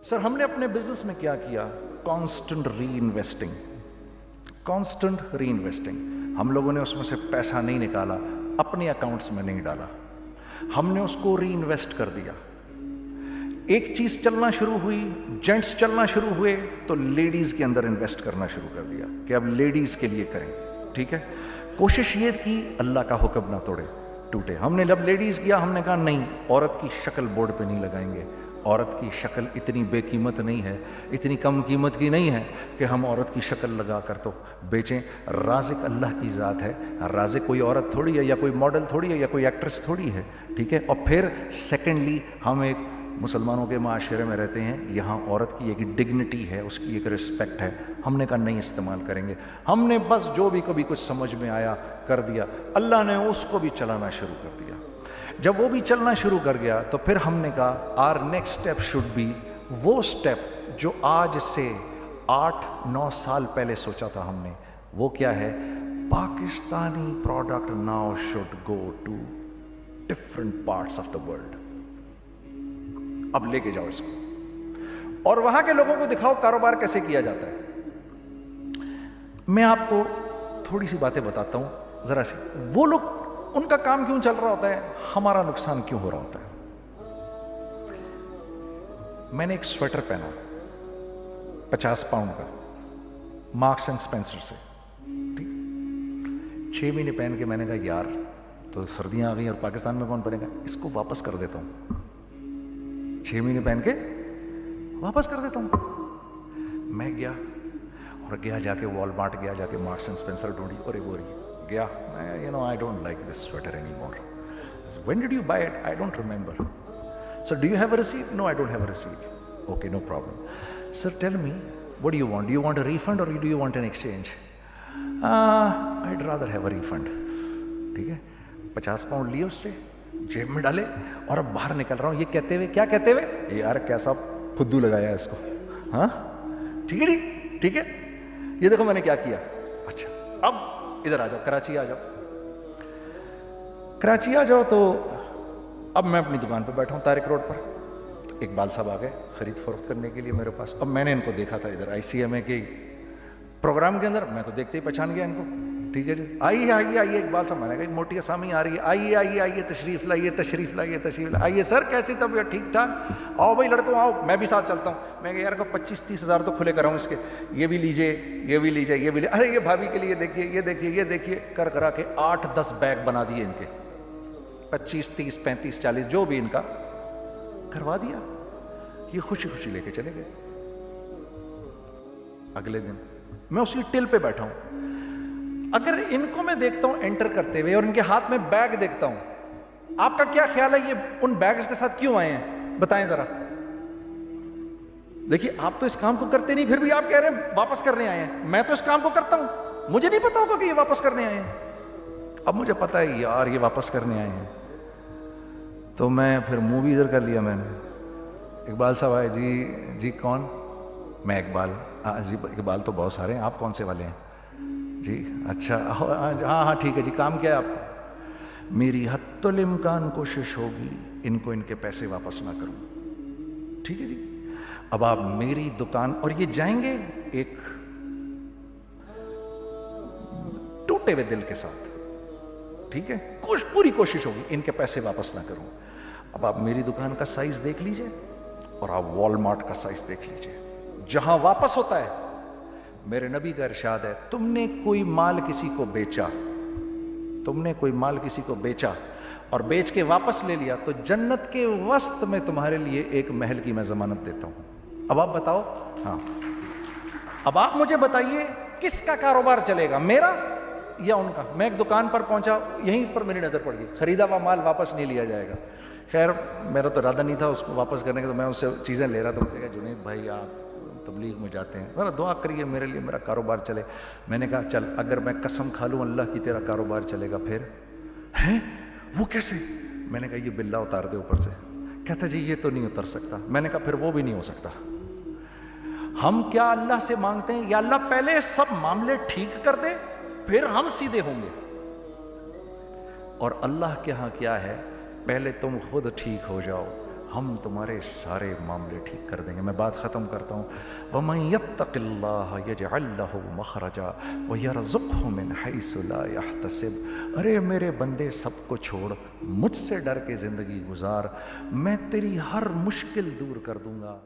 سر ہم نے اپنے بزنس میں کیا کیا؟ کانسٹنٹ ری انویسٹنگ، کانسٹنٹ ری انویسٹنگ. ہم لوگوں نے اس میں سے پیسہ نہیں نکالا، اپنے اکاؤنٹس میں نہیں ڈالا، ہم نے اس کو ری انویسٹ کر دیا. ایک چیز چلنا شروع ہوئی، جینٹس چلنا شروع ہوئے، تو لیڈیز کے اندر انویسٹ کرنا شروع کر دیا کہ اب لیڈیز کے لیے کریں. ٹھیک ہے، کوشش یہ کی اللہ کا حکم نہ ٹوٹے. ہم نے جب لیڈیز کیا، ہم نے کہا نہیں، عورت کی شکل بورڈ پہ نہیں لگائیں گے. عورت کی شکل اتنی بے قیمت نہیں ہے، اتنی کم قیمت کی نہیں ہے کہ ہم عورت کی شکل لگا کر تو بیچیں. رازق اللہ کی ذات ہے، رازق کوئی عورت تھوڑی ہے، یا کوئی ماڈل تھوڑی ہے، یا کوئی ایکٹریس تھوڑی ہے. ٹھیک ہے. اور پھر سیکنڈلی ہم ایک مسلمانوں کے معاشرے میں رہتے ہیں، یہاں عورت کی ایک ڈگنیٹی ہے، اس کی ایک رسپیکٹ ہے. ہم نے کہا نہیں استعمال کریں گے. ہم نے بس جو بھی کبھی کچھ سمجھ میں آیا کر دیا. اللہ نے اس کو بھی چلانا شروع کر دیا. جب وہ بھی چلنا شروع کر گیا تو پھر ہم نے کہا our next step should be وہ اسٹیپ جو آج سے 8-9 سال پہلے سوچا تھا ہم نے. وہ کیا ہے؟ Pakistani product now should go to different parts of the world. اب لے کے جاؤ اس کو اور وہاں کے لوگوں کو دکھاؤ کاروبار کیسے کیا جاتا ہے. میں آپ کو تھوڑی سی باتیں بتاتا ہوں ذرا سی. وہ لوگ ان کا کام کیوں چل رہا ہوتا ہے، ہمارا نقصان کیوں ہو رہا ہوتا ہے. میں نے ایک سویٹر پہنا 50 پاؤنڈ کا، مارکس اینڈ اسپینسر سے. ٹھیک، 6 مہینے پہن کے میں نے کہا یار تو سردیاں آ گئی اور پاکستان میں کون پہنے گا، اس کو واپس کر دیتا ہوں. 6 مہینے پہن کے واپس کر دیتا ہوں. میں گیا جا کے والمارٹ گیا، جا کے مارکس اینڈ اسپینسر ڈھونڈی اور ایک گیا. I don't like this sweater anymore. I said, when did you buy it? I don't remember. Sir, do you have a receipt? No, I don't have a receipt. Okay, no problem. Sir, tell me, what do you want? Do you want a refund or do you want an exchange? I'd rather have a refund. ٹھیک ہے. 50 pound لیے اس سے، جیب میں ڈالے اور اب باہر نکل رہا ہوں. یہ کہتے ہوئے، کیا کہتے ہوئے؟ یار کیسا پھدو لگایا اس کو. ہاں ٹھیک ہے جی، ٹھیک ہے. یہ دیکھو میں نے کیا کیا. اچھا اب ادھر آ جاؤ، کراچی آ جاؤ. کراچی آ جاؤ تو اب میں اپنی دکان پہ بیٹھا ہوں طارق روڈ پر. تو اقبال صاحب آ گئے خرید فروخت کرنے کے لیے میرے پاس. اب میں نے ان کو دیکھا تھا ادھر ICMA کے پروگرام کے اندر، میں تو دیکھتے ہی پہچان گیا ان کو. ٹھیک ہے جی، آئیے آئیے آئیے اقبال صاحب. میں نے کہا ایک موٹی اسامی آ رہی ہے، آئیے آئیے آئیے تشریف لائیے تشریف لائیے تشریف لائیے. آئیے سر کیسی طبیعت؟ ٹھیک ٹھاک. آؤ بھائی لڑکوں آؤ، میں بھی ساتھ چلتا ہوں. میں کہا یار کو 25-30 ہزار تو کھلے کراؤں اس کے. یہ بھی لیجیے، یہ بھی لیجیے، یہ بھی لیجیے. ارے یہ بھابھی کے لیے دیکھیے، یہ دیکھیے، یہ دیکھیے. کر کرا کے 8-10 بیگ بنا دیے ان کے. 25, 30, 35, 40 جو بھی ان کا کروا دیا. یہ خوشی خوشی لے کے چلے گئے. اگلے دن میں اسی ٹل پہ بیٹھا ہوں. اگر ان کو میں دیکھتا ہوں انٹر کرتے ہوئے اور ان کے ہاتھ میں بیگ دیکھتا ہوں، آپ کا کیا خیال ہے یہ ان بیگز کے ساتھ کیوں آئے ہیں؟ بتائیں ذرا. دیکھیے آپ تو اس کام کو کرتے نہیں، پھر بھی آپ کہہ رہے ہیں واپس کرنے آئے ہیں. میں تو اس کام کو کرتا ہوں، مجھے نہیں پتا ہوگا کہ یہ واپس کرنے آئے ہیں. اب مجھے پتا ہے یار یہ واپس کرنے آئے ہیں. تو میں پھر منہ بھی ادھر کر لیا. میں نے اقبال صاحب آئے. جی کون؟ میں اقبال. جی اقبال تو بہت سارے ہیں، آپ کون سے والے ہیں؟ جی اچھا ہاں ٹھیک ہے جی. کام کیا ہے آپ کو؟ میری حتی الامکان کوشش ہوگی ان کو ان کے پیسے واپس نہ کروں. ٹھیک ہے جی. اب آپ میری دکان، اور یہ جائیں گے ایک ٹوٹے ہوئے دل کے ساتھ. ٹھیک ہے، پوری کوشش ہوگی ان کے پیسے واپس نہ کروں. اب آپ میری دکان کا سائز دیکھ لیجئے اور آپ والمارٹ کا سائز دیکھ لیجئے. جہاں واپس ہوتا ہے، میرے نبی کا ارشاد ہے، تم نے کوئی مال کسی کو بیچا، تم نے کوئی مال کسی کو بیچا اور بیچ کے واپس لے لیا تو جنت کے وسط میں تمہارے لیے ایک محل کی میں ضمانت دیتا ہوں. اب آپ بتاؤ. ہاں اب آپ مجھے بتائیے کس کا کاروبار چلے گا، میرا یا ان کا؟ میں ایک دکان پر پہنچا، یہیں پر میری نظر پڑ گئی، خریدا ہوا مال واپس نہیں لیا جائے گا. خیر میرا تو ارادہ نہیں تھا اس کو واپس کرنے کا، تو میں اس سے چیزیں لے رہا تھا. مجھے کہا جنید بھائی آپ تبلیغ میں جاتے ہیں، ذرا دعا کریے میرے لیے، میرا کاروبار چلے. میں نے کہا چل اگر میں قسم کھا لوں اللہ کی تیرا کاروبار چلے گا. پھر ہیں وہ کیسے؟ میں نے کہا یہ بلا اتار دے اوپر سے. کہتا جی یہ تو نہیں اتر سکتا. میں نے کہا پھر وہ بھی نہیں ہو سکتا. ہم کیا اللہ سے مانگتے ہیں یا اللہ پہلے سب معاملے ٹھیک کر دے پھر ہم سیدھے ہوں گے. اور اللہ کے ہاں کیا ہے، پہلے تم خود ٹھیک ہو جاؤ ہم تمہارے سارے معاملے ٹھیک کر دیں گے۔ میں بات ختم کرتا ہوں، وَمَن يَتَّقِ اللَّهَ يَجْعَل لَّهُ مَخْرَجًا وَيَرْزُقْهُ مِنْ حَيْثُ لَا يَحْتَسِبُ۔ ارے میرے بندے سب کو چھوڑ، مجھ سے ڈر کے زندگی گزار، میں تیری ہر مشکل دور کر دوں گا۔